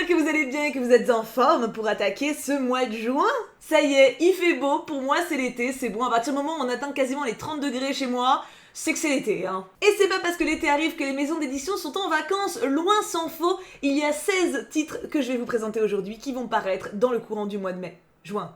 j'espère que vous allez bien et que vous êtes en forme pour attaquer ce mois de juin. Ça y est, il fait beau, pour moi c'est l'été, c'est bon, à partir du moment où on atteint quasiment les 30 degrés chez moi, c'est que c'est l'été, hein. Et c'est pas parce que l'été arrive que les maisons d'édition sont en vacances, loin s'en faut, il y a 16 titres que je vais vous présenter aujourd'hui qui vont paraître dans le courant du mois de mai. Juin.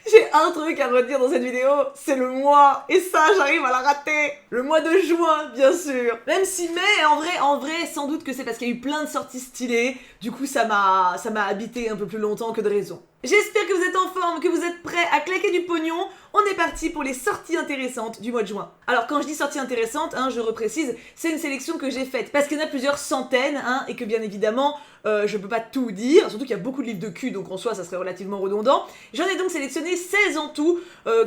J'ai un truc à redire dans cette vidéo, c'est le mois, et ça j'arrive à la rater. Le mois de juin, bien sûr. Même si mai, en vrai, sans doute que c'est parce qu'il y a eu plein de sorties stylées, du coup ça m'a habité un peu plus longtemps que de raison. J'espère que vous êtes en forme, que vous êtes prêts à claquer du pognon. On est parti pour les sorties intéressantes du mois de juin. Alors quand je dis sorties intéressantes, je reprécise, c'est une sélection que j'ai faite parce qu'il y en a plusieurs centaines, et que bien évidemment, je peux pas tout dire, surtout qu'il y a beaucoup de livres de cul, donc en soi ça serait relativement redondant. J'en ai donc sélectionné 16 en tout,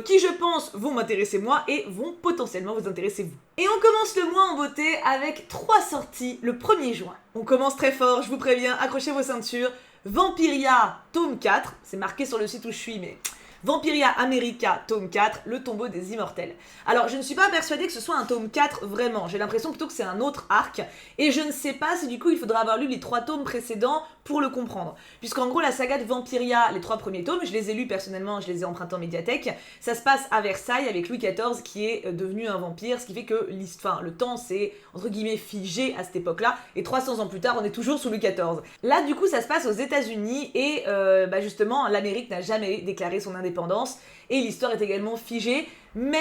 qui je pense vont m'intéresser moi et vont potentiellement vous intéresser vous. Et on commence le mois en beauté avec 3 sorties le 1er juin. On commence très fort, je vous préviens, accrochez vos ceintures. Vampiria, tome 4, c'est marqué sur le site où je suis, mais... Vampiria America, tome 4, le tombeau des immortels. Alors, je ne suis pas persuadée que ce soit un tome 4 vraiment, j'ai l'impression plutôt que c'est un autre arc, et je ne sais pas si du coup il faudra avoir lu les 3 tomes précédents pour le comprendre. Puisqu'en gros, la saga de Vampiria, les 3 premiers tomes, je les ai lus personnellement, je les ai empruntés en médiathèque, ça se passe à Versailles avec Louis XIV qui est devenu un vampire, ce qui fait que le temps c'est entre guillemets figé à cette époque-là, et 300 ans plus tard, on est toujours sous Louis XIV. Là, du coup, ça se passe aux États-Unis et justement, l'Amérique n'a jamais déclaré son indépendance. Et l'histoire est également figée, mais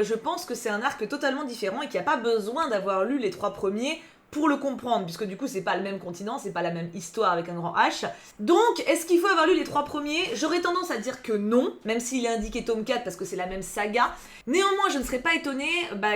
je pense que c'est un arc totalement différent et qu'il n'y a pas besoin d'avoir lu les 3 premiers pour le comprendre, puisque du coup c'est pas le même continent, c'est pas la même histoire avec un grand H. Donc, est-ce qu'il faut avoir lu les 3 premiers? J'aurais tendance à dire que non, même s'il est indiqué tome 4 parce que c'est la même saga. Néanmoins, je ne serais pas étonnée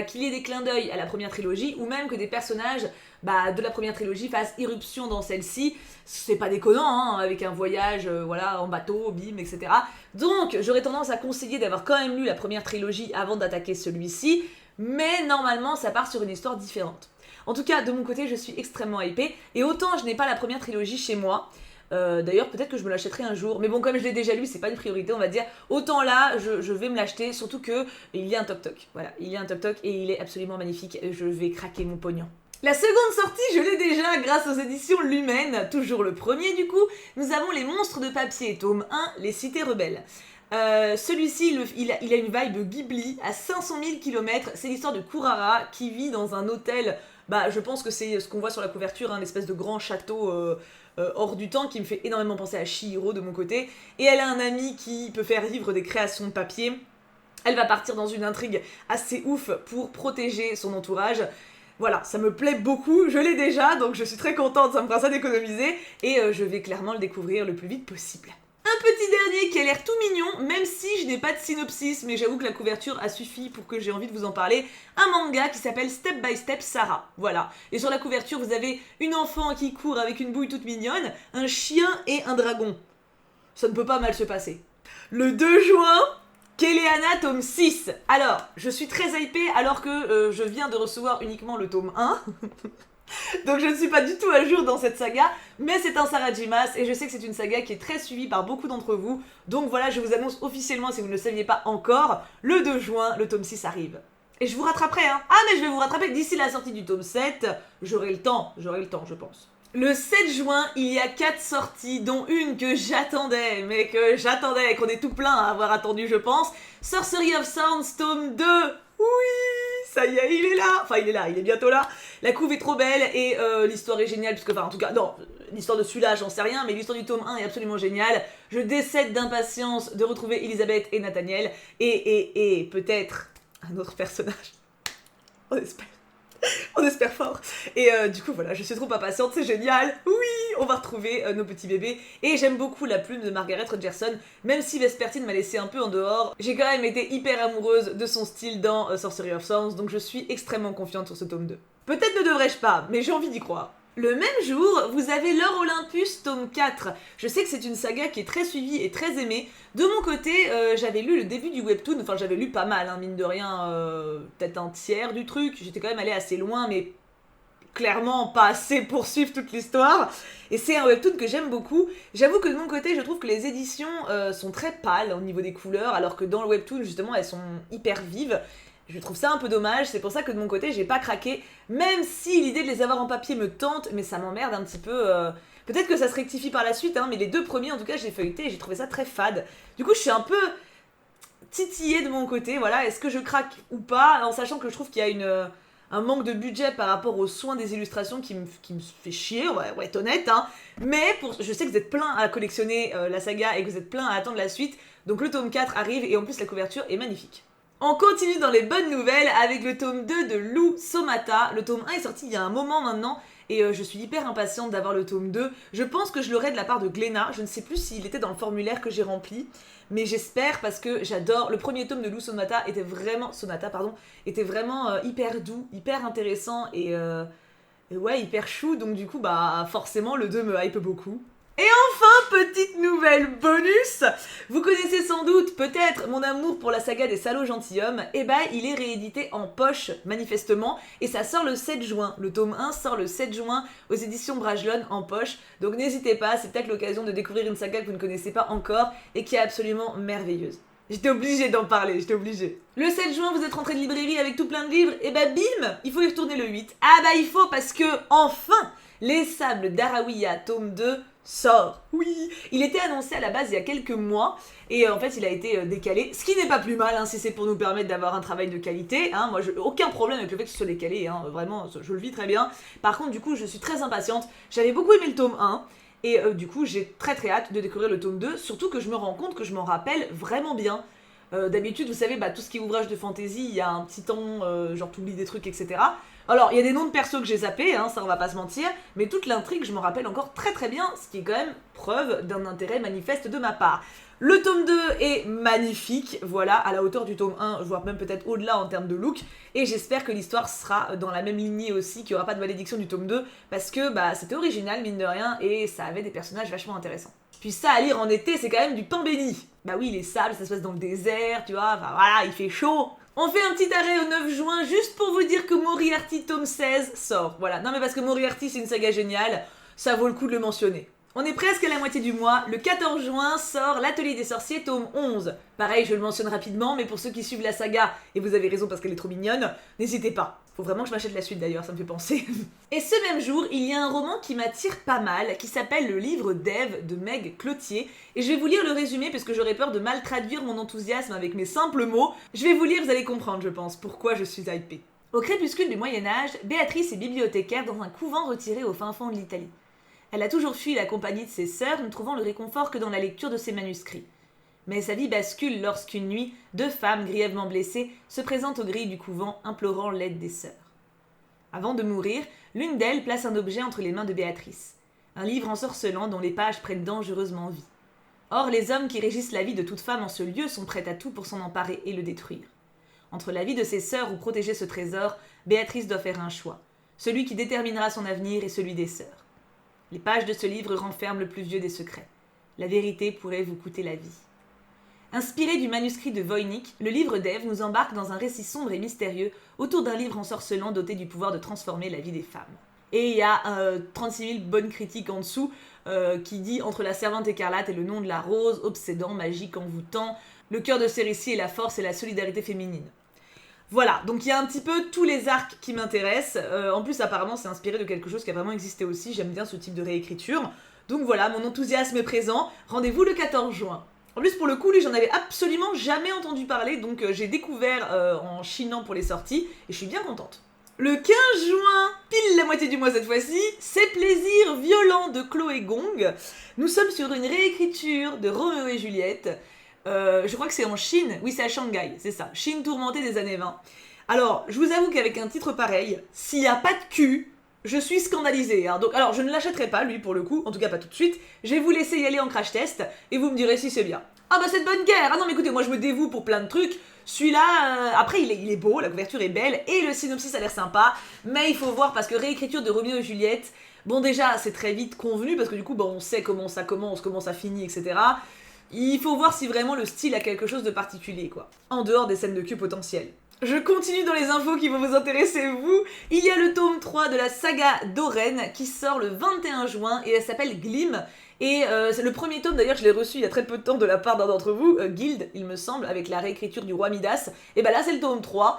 qu'il y ait des clins d'œil à la première trilogie, ou même que des personnages de la première trilogie fassent irruption dans celle-ci. C'est pas déconnant, avec un voyage en bateau, bim, etc. Donc, j'aurais tendance à conseiller d'avoir quand même lu la première trilogie avant d'attaquer celui-ci, mais normalement, ça part sur une histoire différente. En tout cas, de mon côté, je suis extrêmement hypée, et autant je n'ai pas la première trilogie chez moi, d'ailleurs peut-être que je me l'achèterai un jour, mais bon, comme je l'ai déjà lu, c'est pas une priorité on va dire, autant là, je vais me l'acheter, surtout que il y a un toc-toc, voilà, il y a un toc-toc et il est absolument magnifique, je vais craquer mon pognon. La seconde sortie, je l'ai déjà grâce aux éditions Lumen, toujours le premier du coup, nous avons Les Monstres de Papier, tome 1, Les Cités Rebelles. Celui-ci, il a une vibe Ghibli à 500 000 km, c'est l'histoire de Kurara qui vit dans un hôtel, je pense que c'est ce qu'on voit sur la couverture, une espèce de grand château hors du temps qui me fait énormément penser à Chihiro de mon côté, et elle a un ami qui peut faire vivre des créations de papier. Elle va partir dans une intrigue assez ouf pour protéger son entourage. Voilà, ça me plaît beaucoup, je l'ai déjà, donc je suis très contente, ça me fera ça d'économiser, et je vais clairement le découvrir le plus vite possible. Un petit dernier qui a l'air tout mignon, même si je n'ai pas de synopsis, mais j'avoue que la couverture a suffi pour que j'ai envie de vous en parler. Un manga qui s'appelle Step by Step Sarah, voilà. Et sur la couverture, vous avez une enfant qui court avec une bouille toute mignonne, un chien et un dragon. Ça ne peut pas mal se passer. Le 2 juin... Keleana tome 6. Alors, je suis très hypée alors que je viens de recevoir uniquement le tome 1. Donc je ne suis pas du tout à jour dans cette saga, mais c'est un Sarajimas et je sais que c'est une saga qui est très suivie par beaucoup d'entre vous. Donc voilà, je vous annonce officiellement, si vous ne le saviez pas encore, le 2 juin, le tome 6 arrive. Et je vous rattraperai, Ah, mais je vais vous rattraper d'ici la sortie du tome 7. J'aurai le temps, je pense. Le 7 juin, il y a 4 sorties, dont une que j'attendais, qu'on est tout plein à avoir attendu, je pense. Sorcery of Sounds, tome 2. Oui, ça y est, il est là. Enfin, il est bientôt là. La couve est trop belle et l'histoire est géniale, puisque, en tout cas, non, l'histoire de celui-là, j'en sais rien, mais l'histoire du tome 1 est absolument géniale. Je décède d'impatience de retrouver Elisabeth et Nathaniel, et peut-être un autre personnage. On espère. On espère fort. Et du coup voilà, je suis trop impatiente, c'est génial. Oui, on va retrouver nos petits bébés. Et j'aime beaucoup la plume de Margaret Rogerson, même si Vespertine m'a laissé un peu en dehors. J'ai quand même été hyper amoureuse de son style dans Sorcery of Sounds, donc je suis extrêmement confiante sur ce tome 2. Peut-être ne devrais-je pas, mais j'ai envie d'y croire. Le même jour, vous avez L'Heure Olympus, tome 4. Je sais que c'est une saga qui est très suivie et très aimée. De mon côté, j'avais lu le début du webtoon, enfin j'avais lu pas mal, mine de rien, peut-être un tiers du truc. J'étais quand même allée assez loin, mais clairement pas assez pour suivre toute l'histoire. Et c'est un webtoon que j'aime beaucoup. J'avoue que de mon côté, je trouve que les éditions sont très pâles au niveau des couleurs, alors que dans le webtoon, justement, elles sont hyper vives. Je trouve ça un peu dommage, c'est pour ça que de mon côté j'ai pas craqué, même si l'idée de les avoir en papier me tente, mais ça m'emmerde un petit peu. Peut-être que ça se rectifie par la suite, hein, mais les 2 premiers en tout cas j'ai feuilleté et j'ai trouvé ça très fade. Du coup je suis un peu titillée de mon côté, voilà, est-ce que je craque ou pas, en sachant que je trouve qu'il y a un manque de budget par rapport aux soins des illustrations qui me fait chier, on va être honnête, hein. Mais je sais que vous êtes plein à collectionner la saga et que vous êtes plein à attendre la suite, donc le tome 4 arrive et en plus la couverture est magnifique. On continue dans les bonnes nouvelles avec le tome 2 de Lou Somata. Le tome 1 est sorti il y a un moment maintenant et je suis hyper impatiente d'avoir le tome 2. Je pense que je l'aurai de la part de Glénat, je ne sais plus s'il était dans le formulaire que j'ai rempli, mais j'espère parce que j'adore. Le premier tome de Lou Sonata était vraiment hyper doux, hyper intéressant et ouais, hyper chou, donc du coup bah forcément le 2 me hype beaucoup. Et enfin, petite nouvelle bonus, vous connaissez sans doute peut-être mon amour pour la saga des salauds gentilshommes, et bah il est réédité en poche manifestement, et ça sort le 7 juin, le tome 1 sort le 7 juin aux éditions Brajlon en poche, donc n'hésitez pas, c'est peut-être l'occasion de découvrir une saga que vous ne connaissez pas encore, et qui est absolument merveilleuse. J'étais obligée d'en parler, j'étais obligée. Le 7 juin, vous êtes rentré de librairie avec tout plein de livres, et bah bim, il faut y retourner le 8. Ah bah il faut parce que, enfin, Les Sables d'Arawiya, tome 2, sort. Oui, il était annoncé à la base il y a quelques mois et en fait il a été décalé, ce qui n'est pas plus mal hein, si c'est pour nous permettre d'avoir un travail de qualité. Hein. Moi, aucun problème avec le fait que ce soit décalé, hein, vraiment, je le vis très bien. Par contre, du coup, je suis très impatiente. J'avais beaucoup aimé le tome 1 et du coup, j'ai très hâte de découvrir le tome 2, surtout que je me rends compte que je m'en rappelle vraiment bien. D'habitude, vous savez, tout ce qui est ouvrage de fantasy, il y a un petit temps, genre t'oublies des trucs, etc. Alors, il y a des noms de persos que j'ai zappés, hein, ça on va pas se mentir, mais toute l'intrigue, je m'en rappelle encore très bien, ce qui est quand même preuve d'un intérêt manifeste de ma part. Le tome 2 est magnifique, voilà, à la hauteur du tome 1, voire même peut-être au-delà en termes de look, et j'espère que l'histoire sera dans la même lignée aussi, qu'il n'y aura pas de malédiction du tome 2, parce que c'était original, mine de rien, et ça avait des personnages vachement intéressants. Puis ça, à lire en été, c'est quand même du pain béni. Bah oui, les sables, ça se passe dans le désert, tu vois, enfin voilà, il fait chaud. On fait un petit arrêt au 9 juin, juste pour vous dire que Moriarty tome 16 sort. Voilà, non mais parce que Moriarty, c'est une saga géniale, ça vaut le coup de le mentionner. On est presque à la moitié du mois, le 14 juin sort L'Atelier des Sorciers, tome 11. Pareil, je le mentionne rapidement, mais pour ceux qui suivent la saga, et vous avez raison parce qu'elle est trop mignonne, n'hésitez pas. Faut vraiment que je m'achète la suite d'ailleurs, ça me fait penser. Et ce même jour, il y a un roman qui m'attire pas mal, qui s'appelle Le Livre d'Ève de Meg Cloutier, et je vais vous lire le résumé parce que j'aurais peur de mal traduire mon enthousiasme avec mes simples mots. Je vais vous lire, vous allez comprendre, je pense, pourquoi je suis hypée. Au crépuscule du Moyen-Âge, Béatrice est bibliothécaire dans un couvent retiré au fin fond de l'Italie. Elle a toujours fui la compagnie de ses sœurs, ne trouvant le réconfort que dans la lecture de ses manuscrits. Mais sa vie bascule lorsqu'une nuit, 2 femmes grièvement blessées se présentent aux grilles du couvent implorant l'aide des sœurs. Avant de mourir, l'une d'elles place un objet entre les mains de Béatrice. Un livre ensorcelant dont les pages prennent dangereusement vie. Or, les hommes qui régissent la vie de toute femme en ce lieu sont prêts à tout pour s'en emparer et le détruire. Entre la vie de ses sœurs ou protéger ce trésor, Béatrice doit faire un choix. Celui qui déterminera son avenir et celui des sœurs. Les pages de ce livre renferment le plus vieux des secrets. La vérité pourrait vous coûter la vie. Inspiré du manuscrit de Voynich, le livre d'Ève nous embarque dans un récit sombre et mystérieux autour d'un livre ensorcelant doté du pouvoir de transformer la vie des femmes. Et il y a 36 000 bonnes critiques en dessous qui dit « Entre la servante écarlate et le nom de la rose, obsédant, magique, envoûtant, le cœur de ces récits est la force et la solidarité féminine. » Voilà, donc il y a un petit peu tous les arcs qui m'intéressent. En plus, apparemment, c'est inspiré de quelque chose qui a vraiment existé aussi. J'aime bien ce type de réécriture. Donc voilà, mon enthousiasme est présent. Rendez-vous le 14 juin. En plus, pour le coup, lui, j'en avais absolument jamais entendu parler. Donc j'ai découvert en chinant pour les sorties. Et je suis bien contente. Le 15 juin, pile la moitié du mois cette fois-ci, c'est Plaisirs violents de Chloé Gong. Nous sommes sur une réécriture de Roméo et Juliette. Je crois que c'est en Chine, oui c'est à Shanghai, c'est ça, Chine tourmentée des années 20. Alors, je vous avoue qu'avec un titre pareil, s'il n'y a pas de cul, je suis scandalisée. Hein. Donc, alors, je ne l'achèterai pas, lui, pour le coup, en tout cas pas tout de suite. Je vais vous laisser y aller en crash test, et vous me direz si c'est bien. Ah bah c'est de bonne guerre. Ah non mais écoutez, moi je me dévoue pour plein de trucs. Celui-là, après il est beau, la couverture est belle, et le synopsis a l'air sympa, mais il faut voir parce que réécriture de Roméo et Juliette, bon déjà c'est très vite convenu, parce que du coup on sait comment ça commence, comment ça finit, etc. Il faut voir si vraiment le style a quelque chose de particulier, quoi. En dehors des scènes de cul potentielles. Je continue dans les infos qui vont vous intéresser, vous. Il y a le tome 3 de la saga d'Oren qui sort le 21 juin et elle s'appelle Glim. Et c'est le premier tome, d'ailleurs je l'ai reçu il y a très peu de temps de la part d'un d'entre vous, Guild, il me semble, avec la réécriture du roi Midas. Et bah là c'est le tome 3.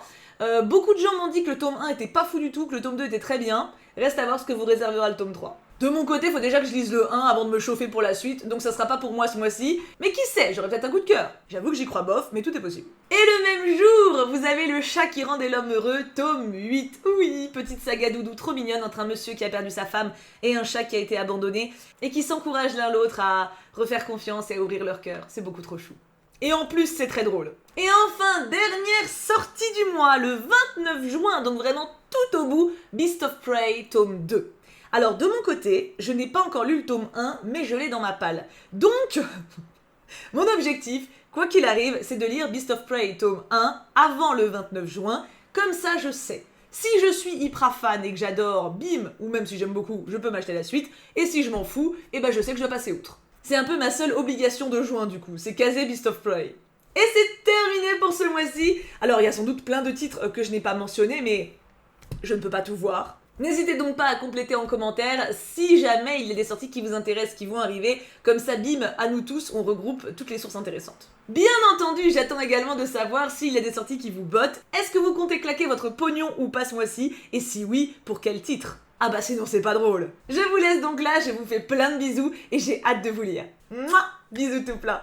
Beaucoup de gens m'ont dit que le tome 1 était pas fou du tout, que le tome 2 était très bien. Reste à voir ce que vous réservera le tome 3. De mon côté, faut déjà que je lise le 1 avant de me chauffer pour la suite, donc ça sera pas pour moi ce mois-ci, mais qui sait, j'aurai peut-être un coup de cœur. J'avoue que j'y crois bof, mais tout est possible. Et le même jour, vous avez Le chat qui rendait l'homme heureux, tome 8. Oui, petite saga doudou trop mignonne entre un monsieur qui a perdu sa femme et un chat qui a été abandonné, et qui s'encouragent l'un l'autre à refaire confiance et à ouvrir leur cœur. C'est beaucoup trop chou. Et en plus, c'est très drôle. Et enfin, dernière sortie du mois, le 29 juin, donc vraiment tout au bout, Beast of Prey, tome 2. Alors, de mon côté, je n'ai pas encore lu le tome 1, mais je l'ai dans ma palle. Donc, mon objectif, quoi qu'il arrive, c'est de lire Beast of Prey, tome 1, avant le 29 juin. Comme ça, je sais. Si je suis hyper fan et que j'adore, bim, ou même si j'aime beaucoup, je peux m'acheter la suite. Et si je m'en fous, eh ben je sais que je dois passer outre. C'est un peu ma seule obligation de juin, du coup. C'est caser Beast of Prey. Et c'est terminé pour ce mois-ci. Alors, il y a sans doute plein de titres que je n'ai pas mentionnés, mais je ne peux pas tout voir. N'hésitez donc pas à compléter en commentaire si jamais il y a des sorties qui vous intéressent, qui vont arriver. Comme ça, bim, à nous tous, on regroupe toutes les sources intéressantes. Bien entendu, j'attends également de savoir s'il y a des sorties qui vous bottent. Est-ce que vous comptez claquer votre pognon ou pas ce mois-ci? Et si oui, pour quel titre? Ah bah sinon c'est pas drôle. Je vous laisse donc là, je vous fais plein de bisous et j'ai hâte de vous lire. Mouah, bisous tout plein.